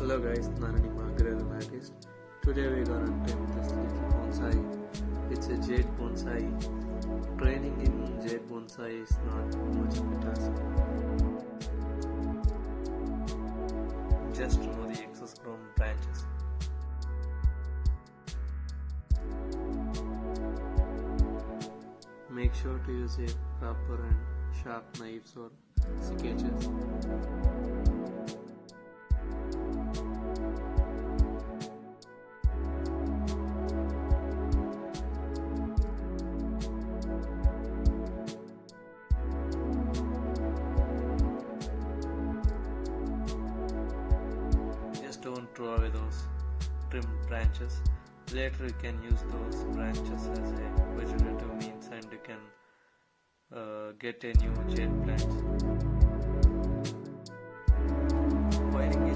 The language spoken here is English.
Hello guys, ನಾನು ನಿಮ್ಮ ಅಗ್ರಹಂ artist. Today we're gonna trim this little bonsai. It's a jade bonsai. Training in jade bonsai is not much of a task. Just remove the excess grown branches. Make sure to use a proper and sharp knives or secateurs. Just don't throw away those trimmed branches. Later you can use those branches as a vegetative means and you can get a new jade plant. Wiring